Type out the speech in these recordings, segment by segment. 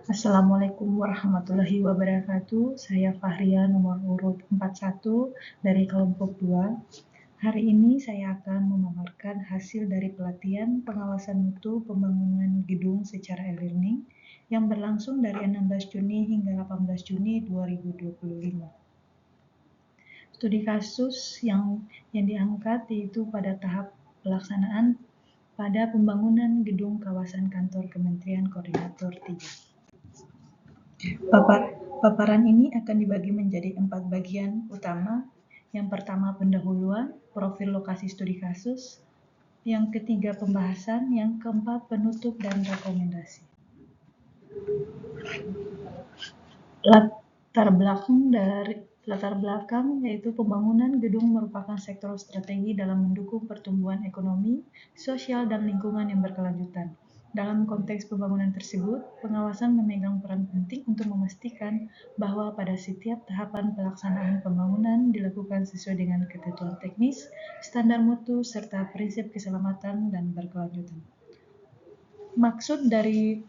Assalamualaikum warahmatullahi wabarakatuh. Saya Fahria, nomor urut 41 dari kelompok 2. Hari ini saya akan memaparkan hasil dari pelatihan pengawasan mutu pembangunan gedung secara e-learning yang berlangsung dari 16 Juni hingga 18 Juni 2025. Studi kasus yang diangkat yaitu pada tahap pelaksanaan pada pembangunan gedung kawasan kantor Kementerian Koordinator 3. Paparan ini akan dibagi menjadi 4 bagian utama. Yang pertama pendahuluan, profil lokasi studi kasus. Yang ketiga pembahasan, yang keempat penutup dan rekomendasi. Latar belakang yaitu pembangunan gedung merupakan sektor strategi dalam mendukung pertumbuhan ekonomi, sosial, dan lingkungan yang berkelanjutan. Dalam konteks pembangunan tersebut, pengawasan memegang peran penting untuk memastikan bahwa pada setiap tahapan pelaksanaan pembangunan dilakukan sesuai dengan ketentuan teknis, standar mutu, serta prinsip keselamatan dan berkelanjutan. Maksud dari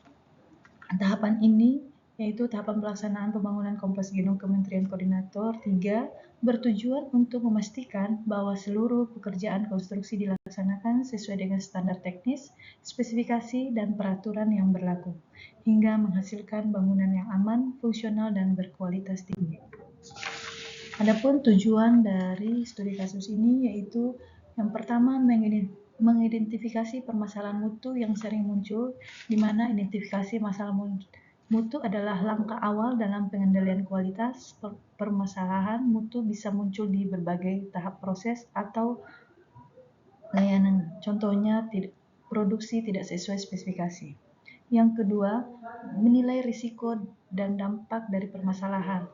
tahapan ini yaitu tahapan pelaksanaan pembangunan kompleks gedung Kementerian Koordinator 3 bertujuan untuk memastikan bahwa seluruh pekerjaan konstruksi dilaksanakan sesuai dengan standar teknis, spesifikasi, dan peraturan yang berlaku, hingga menghasilkan bangunan yang aman, fungsional, dan berkualitas tinggi. Adapun tujuan dari studi kasus ini yaitu yang pertama mengidentifikasi permasalahan mutu yang sering muncul, di mana identifikasi masalah mutu adalah langkah awal dalam pengendalian kualitas. Permasalahan mutu bisa muncul di berbagai tahap proses atau layanan, contohnya produksi tidak sesuai spesifikasi. Yang kedua, menilai risiko dan dampak dari permasalahan,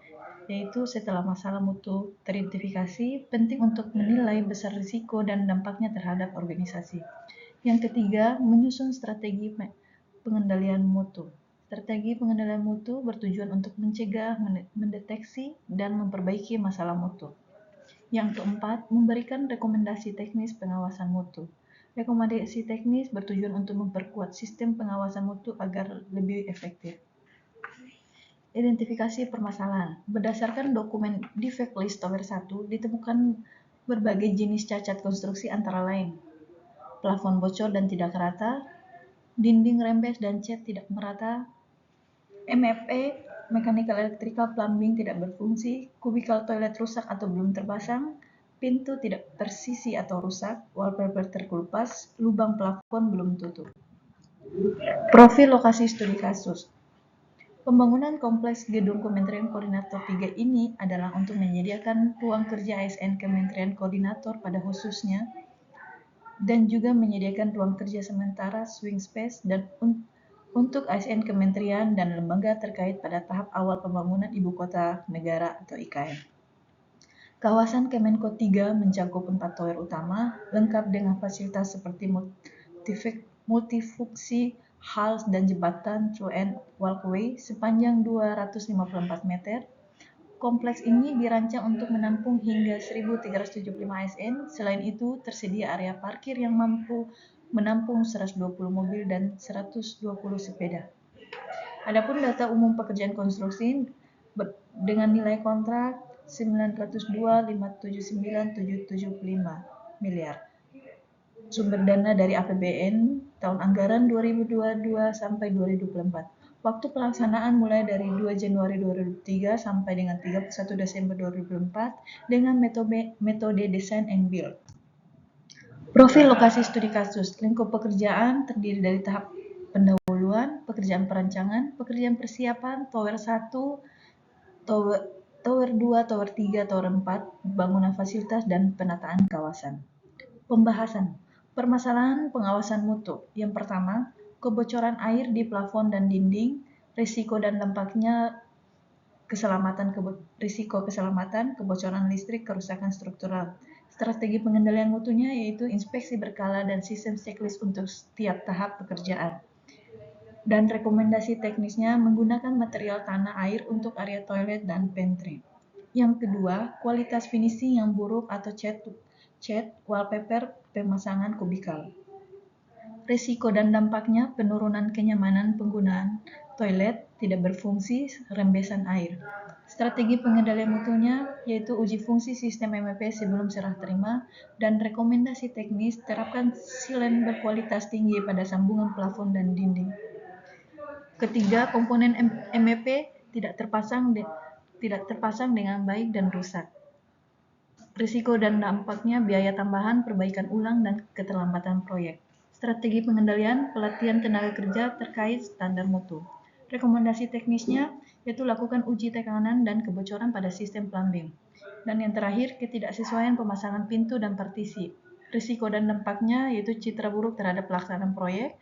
yaitu setelah masalah mutu teridentifikasi, penting untuk menilai besar risiko dan dampaknya terhadap organisasi. Yang ketiga, menyusun strategi pengendalian mutu. Strategi pengendalian mutu bertujuan untuk mencegah, mendeteksi, dan memperbaiki masalah mutu. Yang keempat, memberikan rekomendasi teknis pengawasan mutu. Rekomendasi teknis bertujuan untuk memperkuat sistem pengawasan mutu agar lebih efektif. Identifikasi permasalahan. Berdasarkan dokumen Defect List Tower 1, ditemukan berbagai jenis cacat konstruksi antara lain plafon bocor dan tidak rata, dinding rembes dan cat tidak merata, MFE, mechanical electrical plumbing tidak berfungsi, kubikal toilet rusak atau belum terpasang, pintu tidak tersisi atau rusak, wallpaper terkelupas, lubang plafon belum tutup. Profil lokasi studi kasus. Pembangunan kompleks gedung Kementerian Koordinator 3 ini adalah untuk menyediakan ruang kerja ASN Kementerian Koordinator pada khususnya, dan juga menyediakan ruang kerja sementara swing space dan untuk ASN kementerian dan lembaga terkait pada tahap awal pembangunan Ibu Kota Negara atau IKN. Kawasan Kemenko 3 mencakup 4 tower utama, lengkap dengan fasilitas seperti multifungsi, halls dan jembatan through and walkway sepanjang 254 meter. Kompleks ini dirancang untuk menampung hingga 1.375 ASN. Selain itu, tersedia area parkir yang mampu menampung 120 mobil dan 120 sepeda. Adapun data umum pekerjaan konstruksi dengan nilai kontrak 902.579.775 miliar. Sumber dana dari APBN tahun anggaran 2022 sampai 2024. Waktu pelaksanaan mulai dari 2 Januari 2023 sampai dengan 31 Desember 2024 dengan metode design and build. Profil lokasi studi kasus. Lingkup pekerjaan terdiri dari tahap pendahuluan, pekerjaan perancangan, pekerjaan persiapan, tower 1, tower 2, tower 3, tower 4, bangunan fasilitas, dan penataan kawasan. Pembahasan. Permasalahan pengawasan mutu. Yang pertama, kebocoran air di plafon dan dinding, risiko dan dampaknya risiko keselamatan, kebocoran listrik, kerusakan struktural. Strategi pengendalian mutunya yaitu inspeksi berkala dan sistem checklist untuk setiap tahap pekerjaan. Dan rekomendasi teknisnya menggunakan material tanah air untuk area toilet dan pantry. Yang kedua, kualitas finishing yang buruk atau cat, wallpaper, pemasangan kubikal. Risiko dan dampaknya penurunan kenyamanan penggunaan toilet tidak berfungsi, rembesan air. Strategi pengendalian mutunya yaitu uji fungsi sistem MEP sebelum serah terima dan rekomendasi teknis terapkan silen berkualitas tinggi pada sambungan plafon dan dinding. Ketiga, komponen MEP tidak terpasang dengan baik dan rusak. Risiko dan dampaknya biaya tambahan, perbaikan ulang, dan keterlambatan proyek. Strategi pengendalian, pelatihan tenaga kerja terkait standar mutu. Rekomendasi teknisnya yaitu lakukan uji tekanan dan kebocoran pada sistem plumbing. Dan yang terakhir, ketidaksesuaian pemasangan pintu dan partisi. Risiko dan dampaknya yaitu citra buruk terhadap pelaksanaan proyek,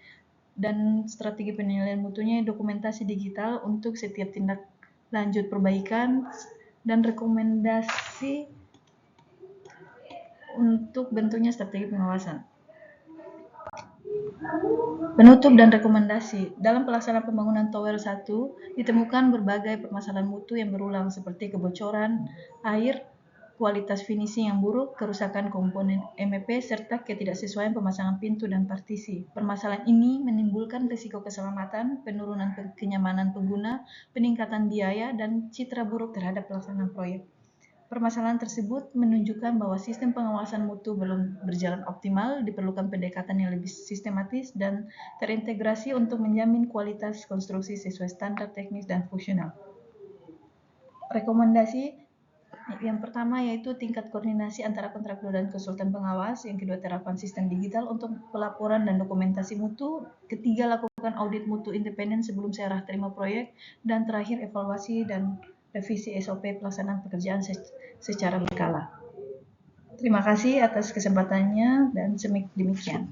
dan strategi penilaian mutunya dokumentasi digital untuk setiap tindak lanjut perbaikan, dan rekomendasi untuk bentuknya strategi pengawasan. Penutup dan rekomendasi. Dalam pelaksanaan pembangunan Tower 1, ditemukan berbagai permasalahan mutu yang berulang seperti kebocoran air, kualitas finishing yang buruk, kerusakan komponen MEP, serta ketidaksesuaian pemasangan pintu dan partisi. Permasalahan ini menimbulkan risiko keselamatan, penurunan kenyamanan pengguna, peningkatan biaya, dan citra buruk terhadap pelaksanaan proyek. Permasalahan tersebut menunjukkan bahwa sistem pengawasan mutu belum berjalan optimal, diperlukan pendekatan yang lebih sistematis dan terintegrasi untuk menjamin kualitas konstruksi sesuai standar teknis dan fungsional. Rekomendasi yang pertama yaitu tingkat koordinasi antara kontraktor dan konsultan pengawas. Yang kedua, terapkan sistem digital untuk pelaporan dan dokumentasi mutu. Ketiga, lakukan audit mutu independen sebelum serah terima proyek. Dan terakhir, evaluasi dan revisi SOP pelaksanaan pekerjaan secara berkala. Terima kasih atas kesempatannya dan demikian.